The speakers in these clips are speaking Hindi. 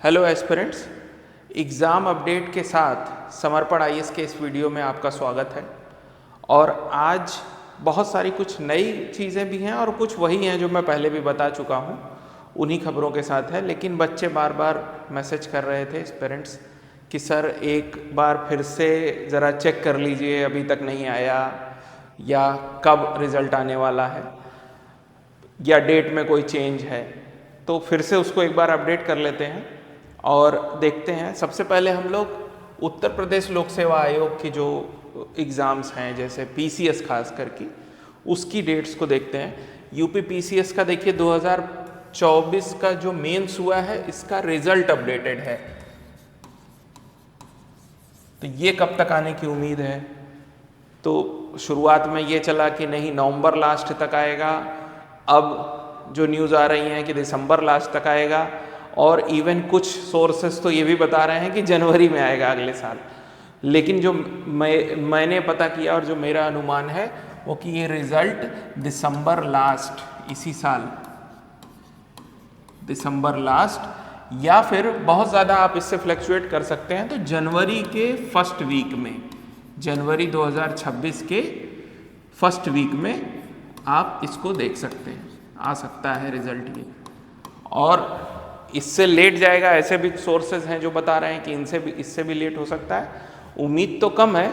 हेलो एस्पिरेंट्स, एग्ज़ाम अपडेट के साथ समर्पण आईएएस के इस वीडियो में आपका स्वागत है। और आज बहुत सारी कुछ नई चीज़ें भी हैं और कुछ वही हैं जो मैं पहले भी बता चुका हूँ, उन्हीं खबरों के साथ है। लेकिन बच्चे बार बार मैसेज कर रहे थे पेरेंट्स कि सर एक बार फिर से ज़रा चेक कर लीजिए, अभी तक नहीं आया, या कब रिज़ल्ट आने वाला है, या डेट में कोई चेंज है। तो फिर से उसको एक बार अपडेट कर लेते हैं और देखते हैं। सबसे पहले हम लोग उत्तर प्रदेश लोक सेवा आयोग की जो एग्ज़ाम्स हैं, जैसे पीसीएस खास करके, उसकी डेट्स को देखते हैं। यूपी पीसीएस का देखिए 2024 का जो मेंस हुआ है, इसका रिजल्ट अपडेटेड है। तो ये कब तक आने की उम्मीद है? तो शुरुआत में ये चला कि नहीं नवंबर लास्ट तक आएगा, अब जो न्यूज़ आ रही हैं कि दिसंबर लास्ट तक आएगा, और इवन कुछ सोर्सेस तो ये भी बता रहे हैं कि जनवरी में आएगा अगले साल। लेकिन जो मैंने पता किया और जो मेरा अनुमान है वो कि ये रिज़ल्ट दिसंबर लास्ट, इसी साल दिसंबर लास्ट, या फिर बहुत ज़्यादा आप इससे फ्लक्चुएट कर सकते हैं तो जनवरी के फर्स्ट वीक में, जनवरी 2026 के फर्स्ट वीक में आप इसको देख सकते हैं, आ सकता है रिज़ल्ट ये। और इससे लेट जाएगा, ऐसे भी सोर्सेज हैं जो बता रहे हैं कि इससे भी लेट हो सकता है। उम्मीद तो कम है,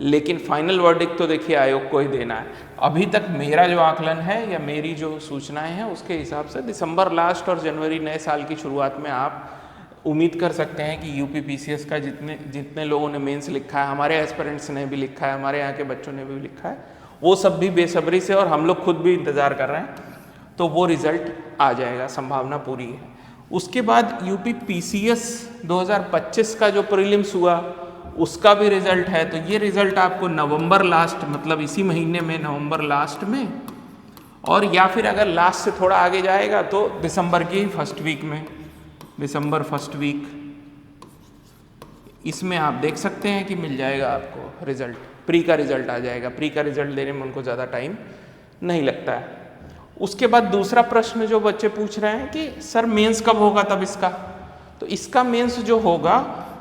लेकिन फाइनल वर्डिक्ट तो देखिए आयोग को ही देना है। अभी तक मेरा जो आकलन है या मेरी जो सूचनाएं हैं उसके हिसाब से दिसंबर लास्ट और जनवरी नए साल की शुरुआत में आप उम्मीद कर सकते हैं कि यूपी पीसीएस का जितने लोगों ने मेंस लिखा है, हमारे एस्पिरेंट्स ने भी लिखा है, हमारे यहाँ के बच्चों ने भी लिखा है, वो सब भी बेसब्री से और हम लोग खुद भी इंतज़ार कर रहे हैं, तो वो रिज़ल्ट आ जाएगा, संभावना पूरी है। उसके बाद यूपी पीसीएस 2025 का जो प्रीलिम्स हुआ उसका भी रिज़ल्ट है। तो ये रिज़ल्ट आपको नवंबर लास्ट, मतलब इसी महीने में नवंबर लास्ट में, और या फिर अगर लास्ट से थोड़ा आगे जाएगा तो दिसंबर की फर्स्ट वीक में, दिसंबर फर्स्ट वीक, इसमें आप देख सकते हैं कि मिल जाएगा आपको रिज़ल्ट। प्री का रिज़ल्ट आ जाएगा। प्री का रिज़ल्ट देने में उनको ज़्यादा टाइम नहीं लगता है। उसके बाद दूसरा प्रश्न जो बच्चे पूछ रहे हैं कि सर मेंस कब होगा तब इसका, तो इसका मेंस जो होगा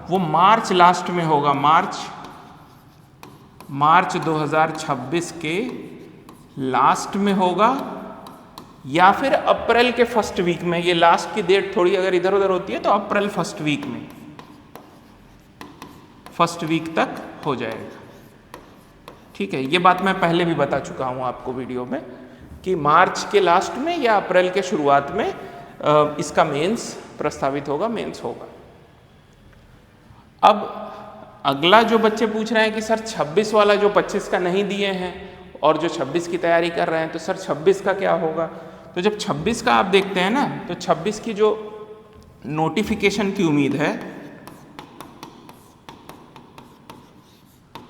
वो मार्च लास्ट में होगा, मार्च 2026 के लास्ट में होगा, या फिर अप्रैल के फर्स्ट वीक में। ये लास्ट की डेट थोड़ी अगर इधर उधर होती है तो अप्रैल फर्स्ट वीक में, फर्स्ट वीक तक हो जाएगा। ठीक है, ये बात मैं पहले भी बता चुका हूँ आपको वीडियो में कि मार्च के लास्ट में या अप्रैल के शुरुआत में इसका मेंस प्रस्तावित होगा, मेंस होगा। अब अगला जो बच्चे पूछ रहे हैं कि सर 26 वाला जो 25 का नहीं दिए हैं और जो 26 की तैयारी कर रहे हैं, तो सर 26 का क्या होगा? तो जब 26 का आप देखते हैं ना, तो 26 की जो नोटिफिकेशन की उम्मीद है,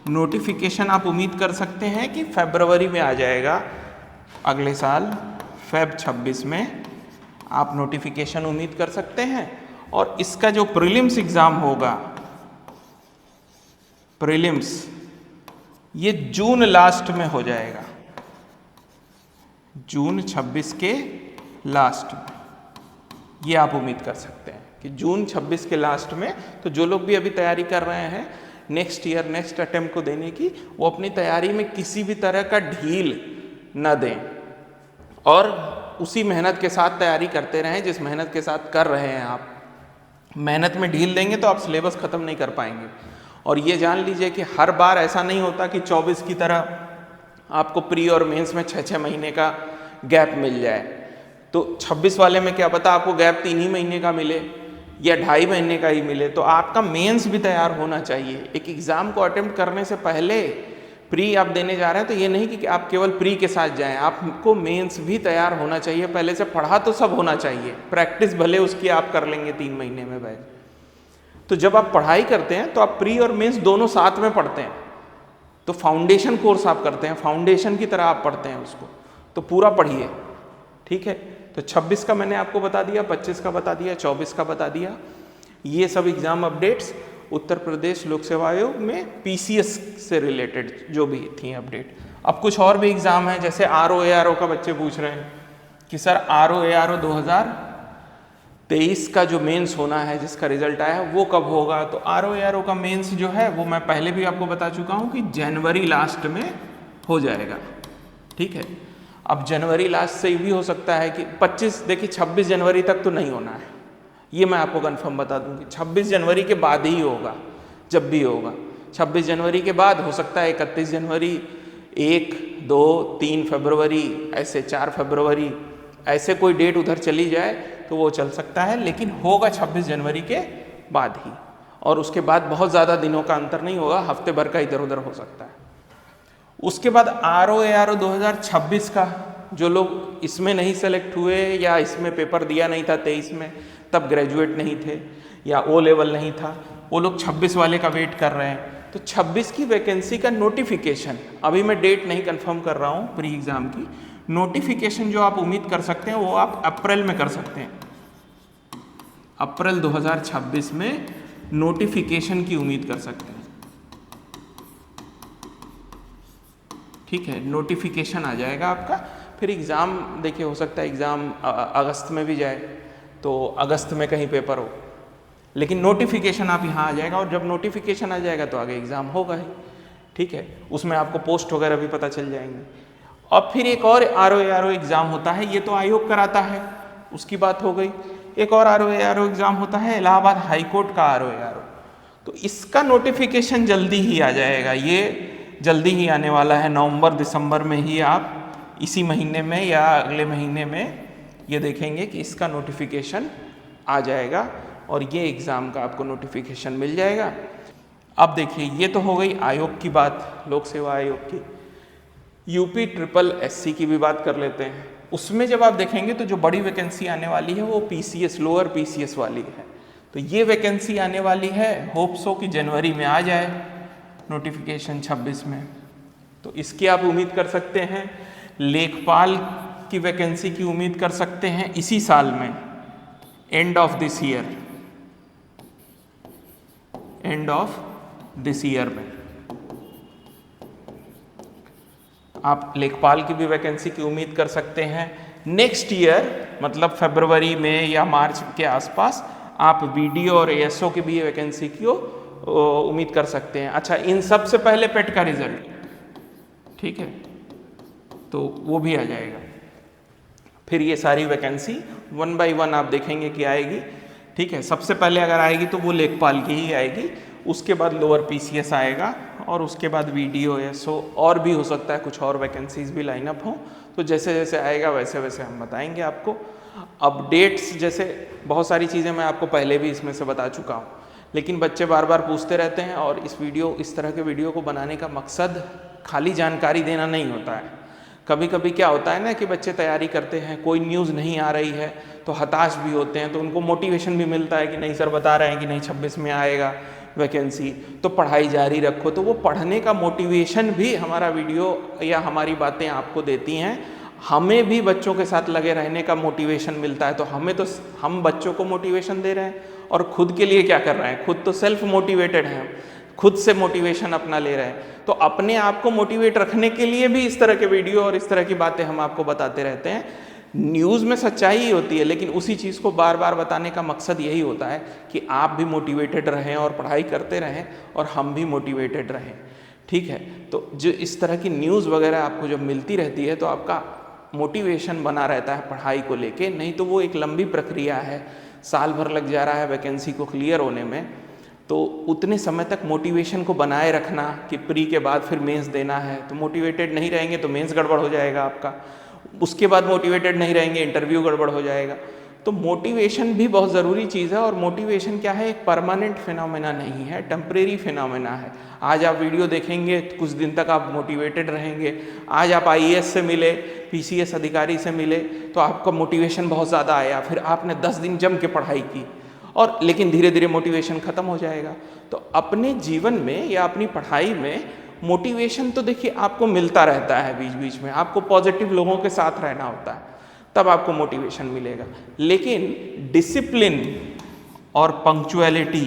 नोटिफिकेशन आप उम्मीद कर सकते हैं कि फरवरी में आ जाएगा, अगले साल फेब 26 में आप नोटिफिकेशन उम्मीद कर सकते हैं। और इसका जो प्रीलिम्स एग्ज़ाम होगा, प्रीलिम्स, ये जून लास्ट में हो जाएगा, जून 26 के लास्ट में, ये आप उम्मीद कर सकते हैं कि जून 26 के लास्ट में। तो जो लोग भी अभी तैयारी कर रहे हैं नेक्स्ट ईयर, नेक्स्ट अटेम्प्ट को देने की, वो अपनी तैयारी में किसी भी तरह का ढील न दें और उसी मेहनत के साथ तैयारी करते रहें जिस मेहनत के साथ कर रहे हैं आप। मेहनत में ढील देंगे तो आप सिलेबस ख़त्म नहीं कर पाएंगे। और ये जान लीजिए कि हर बार ऐसा नहीं होता कि 24 की तरह आपको प्री और मेंस में 6-6 महीने का गैप मिल जाए। तो 26 वाले में क्या पता आपको गैप 3 ही महीने का मिले या 2.5 महीने का ही मिले। तो आपका मेंस भी तैयार होना चाहिए। एक एग्ज़ाम को अटेम्प्ट करने से पहले प्री आप देने जा रहे हैं तो ये नहीं कि आप केवल प्री के साथ जाएं, आपको मेंस भी तैयार होना चाहिए। पहले से पढ़ा तो सब होना चाहिए, प्रैक्टिस भले उसकी आप कर लेंगे 3 महीने में बैठ। तो जब आप पढ़ाई करते हैं तो आप प्री और मेंस दोनों साथ में पढ़ते हैं, तो फाउंडेशन कोर्स आप करते हैं, फाउंडेशन की तरह आप पढ़ते हैं उसको, तो पूरा पढ़िए। ठीक है, तो 26 का मैंने आपको बता दिया, 25 का बता दिया, 24 का बता दिया। ये सब एग्ज़ाम अपडेट्स उत्तर प्रदेश लोक सेवा आयोग में पीसीएस से रिलेटेड जो भी थी अपडेट। अब कुछ और भी एग्ज़ाम हैं, जैसे आरओ एआरओ का बच्चे पूछ रहे हैं कि सर आरओ एआरओ 23 का जो मेंस होना है जिसका रिजल्ट आया वो कब होगा, तो RO का मेंस जो है वो मैं पहले भी आपको बता चुका हूँ कि जनवरी लास्ट में हो जाएगा। ठीक है, अब जनवरी लास्ट से भी हो सकता है कि 25, देखिए 26 जनवरी तक तो नहीं होना है, ये मैं आपको कंफर्म बता दूं कि 26 जनवरी के बाद ही होगा, जब भी होगा 26 जनवरी के बाद हो सकता है 31 जनवरी, 1, 2, 3 फरवरी, ऐसे 4 फरवरी, ऐसे कोई डेट उधर चली जाए तो वो चल सकता है, लेकिन होगा 26 जनवरी के बाद ही, और उसके बाद बहुत ज़्यादा दिनों का अंतर नहीं होगा, हफ्ते भर का इधर उधर हो सकता है। उसके बाद RO 2026 का, जो लोग इसमें नहीं सेलेक्ट हुए या इसमें पेपर दिया नहीं था 23 में, तब ग्रेजुएट नहीं थे या O लेवल नहीं था, वो लोग 26 वाले का वेट कर रहे हैं। तो 26 की वैकेंसी का नोटिफिकेशन, अभी मैं डेट नहीं कंफर्म कर रहा हूँ प्री एग्ज़ाम की, नोटिफिकेशन जो आप उम्मीद कर सकते हैं वो आप अप्रैल में कर सकते हैं। अप्रैल 2026 में नोटिफिकेशन की उम्मीद कर सकते हैं। ठीक है, नोटिफिकेशन आ जाएगा आपका, फिर एग्ज़ाम देखिए हो सकता है एग्ज़ाम अगस्त में भी जाए, तो अगस्त में कहीं पेपर हो, लेकिन नोटिफिकेशन आप यहाँ आ जाएगा, और जब नोटिफिकेशन आ जाएगा तो आगे एग्ज़ाम होगा ही। ठीक है, उसमें आपको पोस्ट वगैरह भी पता चल जाएंगे। और फिर एक और RO एग्ज़ाम होता है, ये तो आयोग कराता है, उसकी बात हो गई। एक और RO एग्ज़ाम होता है इलाहाबाद हाई कोर्ट का RO, तो इसका नोटिफिकेशन जल्दी ही आ जाएगा, ये जल्दी ही आने वाला है, नवंबर दिसंबर में ही आप इसी महीने में या अगले महीने में ये देखेंगे कि इसका नोटिफिकेशन आ जाएगा और ये एग्ज़ाम का आपको नोटिफिकेशन मिल जाएगा। अब देखिए ये तो हो गई आयोग की बात, लोक सेवा आयोग की। UP SSS की भी बात कर लेते हैं। उसमें जब आप देखेंगे तो जो बड़ी वैकेंसी आने वाली है वो PCS, लोअर PCS वाली है। तो ये वैकेंसी आने वाली है, होप सो कि जनवरी में आ जाए नोटिफिकेशन 26 में, तो इसकी आप उम्मीद कर सकते हैं। लेखपाल की वैकेंसी की उम्मीद कर सकते हैं इसी साल में, end of this year, end of this year में आप लेखपाल की भी वैकेंसी की उम्मीद कर सकते हैं। नेक्स्ट ईयर मतलब फरवरी में या मार्च के आसपास आप VDO और ASO की भी वैकेंसी की उम्मीद कर सकते हैं। अच्छा, इन सब से पहले पेट का रिजल्ट, ठीक है, तो वो भी आ जाएगा। फिर ये सारी वैकेंसी 1 बाय 1 आप देखेंगे कि आएगी। ठीक है, सबसे पहले अगर आएगी तो वो लेखपाल की ही आएगी, उसके बाद लोअर PCS आएगा, और उसके बाद VDO ASO, और भी हो सकता है कुछ और वैकेंसीज भी लाइनअप हों। तो जैसे जैसे आएगा वैसे वैसे हम बताएंगे आपको। अपडेट्स जैसे बहुत सारी चीज़ें मैं आपको पहले भी इसमें से बता चुका हूँ, लेकिन बच्चे बार बार पूछते रहते हैं, और इस तरह के वीडियो को बनाने का मकसद खाली जानकारी देना नहीं होता है। कभी कभी क्या होता है ना कि बच्चे तैयारी करते हैं, कोई न्यूज़ नहीं आ रही है तो हताश भी होते हैं, तो उनको मोटिवेशन भी मिलता है कि नहीं सर बता रहे हैं कि नहीं 26 में आएगा वैकेंसी, तो पढ़ाई जारी रखो। तो वो पढ़ने का मोटिवेशन भी हमारा वीडियो या हमारी बातें आपको देती हैं। हमें भी बच्चों के साथ लगे रहने का मोटिवेशन मिलता है, तो हम बच्चों को मोटिवेशन दे रहे हैं, और खुद के लिए क्या कर रहे हैं, खुद तो सेल्फ मोटिवेटेड हैं, खुद से मोटिवेशन अपना ले रहे हैं। तो अपने आप को मोटिवेट रखने के लिए भी इस तरह के वीडियो और इस तरह की बातें हम आपको बताते रहते हैं। न्यूज़ में सच्चाई ही होती है, लेकिन उसी चीज़ को बार बार बताने का मकसद यही होता है कि आप भी मोटिवेटेड रहें और पढ़ाई करते रहें, और हम भी मोटिवेटेड रहें। ठीक है, तो जो इस तरह की न्यूज़ वगैरह आपको जब मिलती रहती है तो आपका मोटिवेशन बना रहता है पढ़ाई को लेके। नहीं तो वो एक लंबी प्रक्रिया है, साल भर लग जा रहा है वैकेंसी को क्लियर होने में, तो उतने समय तक मोटिवेशन को बनाए रखना कि प्री के बाद फिर मेंस देना है, तो मोटिवेटेड नहीं रहेंगे तो मेंस गड़बड़ हो जाएगा आपका, उसके बाद मोटिवेटेड नहीं रहेंगे इंटरव्यू गड़बड़ हो जाएगा। तो मोटिवेशन भी बहुत ज़रूरी चीज़ है, और मोटिवेशन क्या है, एक परमानेंट फिनोमेना नहीं है, टेम्परेरी फिनोमेना है। आज आप वीडियो देखेंगे, कुछ दिन तक आप मोटिवेटेड रहेंगे। आज आप IAS से मिले, PCS अधिकारी से मिले, तो आपका मोटिवेशन बहुत ज़्यादा आया, फिर आपने 10 दिन जम के पढ़ाई की, और लेकिन धीरे धीरे मोटिवेशन ख़त्म हो जाएगा। तो अपने जीवन में या अपनी पढ़ाई में मोटिवेशन तो देखिए आपको मिलता रहता है, बीच बीच में आपको पॉजिटिव लोगों के साथ रहना होता है, तब आपको मोटिवेशन मिलेगा। लेकिन डिसिप्लिन और पंक्चुअलिटी,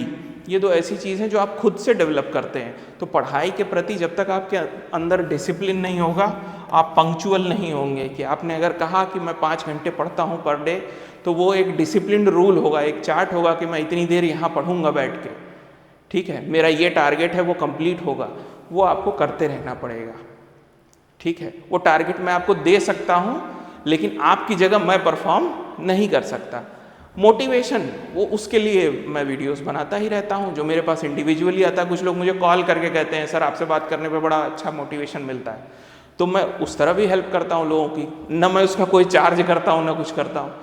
ये दो ऐसी चीज़ हैं जो आप खुद से डेवलप करते हैं। तो पढ़ाई के प्रति जब तक आपके अंदर डिसिप्लिन नहीं होगा, आप पंक्चुअल नहीं होंगे। कि आपने अगर कहा कि मैं 5 घंटे पढ़ता हूँ पर डे, तो वो एक डिसिप्लिन्ड रूल होगा, एक चार्ट होगा कि मैं इतनी देर यहाँ पढ़ूंगा बैठ के, ठीक है, मेरा ये टारगेट है, वो कंप्लीट होगा, वो आपको करते रहना पड़ेगा, ठीक है। वो टारगेट मैं आपको दे सकता हूँ, लेकिन आपकी जगह मैं परफॉर्म नहीं कर सकता। मोटिवेशन, वो उसके लिए मैं वीडियोस बनाता ही रहता हूँ, जो मेरे पास इंडिविजुअली आता है। कुछ लोग मुझे कॉल करके कहते हैं सर आपसे बात करने पे बड़ा अच्छा मोटिवेशन मिलता है, तो मैं उस तरह भी हेल्प करता हूँ लोगों की, ना मैं उसका कोई चार्ज करता हूँ ना कुछ करता हूँ।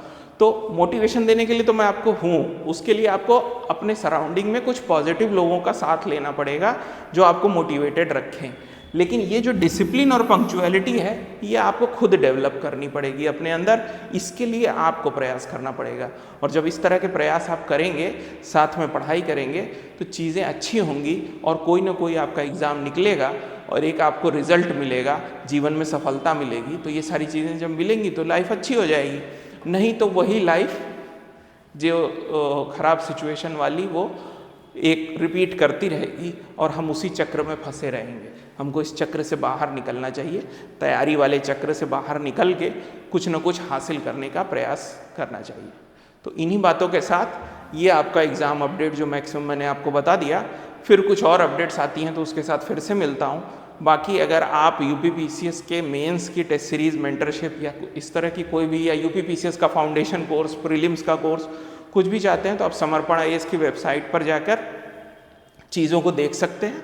तो मोटिवेशन देने के लिए तो मैं आपको हूँ, उसके लिए आपको अपने सराउंडिंग में कुछ पॉजिटिव लोगों का साथ लेना पड़ेगा जो आपको मोटिवेटेड रखें। लेकिन ये जो डिसिप्लिन और पंक्चुअलिटी है, ये आपको खुद डेवलप करनी पड़ेगी अपने अंदर, इसके लिए आपको प्रयास करना पड़ेगा। और जब इस तरह के प्रयास आप करेंगे, साथ में पढ़ाई करेंगे, तो चीज़ें अच्छी होंगी और कोई ना कोई आपका एग्ज़ाम निकलेगा और एक आपको रिजल्ट मिलेगा, जीवन में सफलता मिलेगी। तो ये सारी चीज़ें जब मिलेंगी तो लाइफ अच्छी हो जाएगी, नहीं तो वही लाइफ जो खराब सिचुएशन वाली वो एक रिपीट करती रहेगी और हम उसी चक्र में फंसे रहेंगे। हमको इस चक्र से बाहर निकलना चाहिए, तैयारी वाले चक्र से बाहर निकल के कुछ न कुछ हासिल करने का प्रयास करना चाहिए। तो इन्हीं बातों के साथ ये आपका एग्ज़ाम अपडेट जो मैक्सिमम मैंने आपको बता दिया, फिर कुछ और अपडेट्स आती हैं तो उसके साथ फिर से मिलता हूँ। बाकी अगर आप यूपीपीसीएस के मेंस की टेस्ट सीरीज़ मेंटरशिप या इस तरह की कोई भी, या यूपीपीसीएस का फाउंडेशन कोर्स, प्रीलिम्स का कोर्स कुछ भी चाहते हैं, तो आप समर्पण आईएएस की वेबसाइट पर जाकर चीज़ों को देख सकते हैं।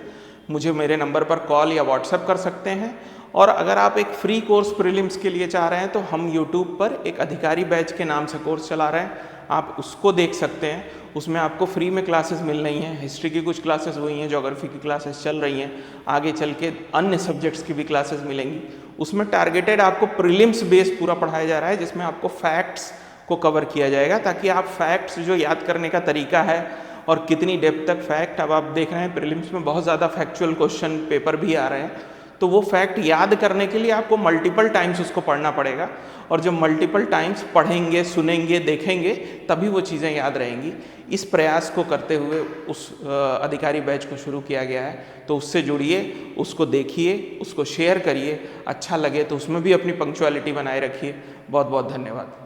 मुझे मेरे नंबर पर कॉल या व्हाट्सएप कर सकते हैं। और अगर आप एक फ्री कोर्स प्रीलिम्स के लिए चाह रहे हैं, तो हम यूट्यूब पर एक अधिकारी बैच के नाम से कोर्स चला रहे हैं, आप उसको देख सकते हैं। उसमें आपको फ्री में क्लासेस मिल रही हैं, हिस्ट्री की कुछ क्लासेस हुई हैं, ज्योग्राफी की क्लासेस चल रही हैं, आगे चल के अन्य सब्जेक्ट्स की भी क्लासेस मिलेंगी। उसमें टारगेटेड आपको प्रीलिम्स बेस पूरा पढ़ाया जा रहा है, जिसमें आपको फैक्ट्स को कवर किया जाएगा, ताकि आप फैक्ट्स जो याद करने का तरीका है और कितनी डेप्थ तक फैक्ट, अब आप देख रहे हैं प्रीलिम्स में बहुत ज़्यादा फैक्चुअल क्वेश्चन पेपर भी आ रहे हैं, तो वो फैक्ट याद करने के लिए आपको मल्टीपल टाइम्स उसको पढ़ना पड़ेगा। और जब मल्टीपल टाइम्स पढ़ेंगे, सुनेंगे, देखेंगे, तभी वो चीज़ें याद रहेंगी। इस प्रयास को करते हुए उस अधिकारी बैच को शुरू किया गया है, तो उससे जुड़िए, उसको देखिए, उसको शेयर करिए, अच्छा लगे तो उसमें भी अपनी पंक्चुअलिटी बनाए रखिए। बहुत बहुत धन्यवाद।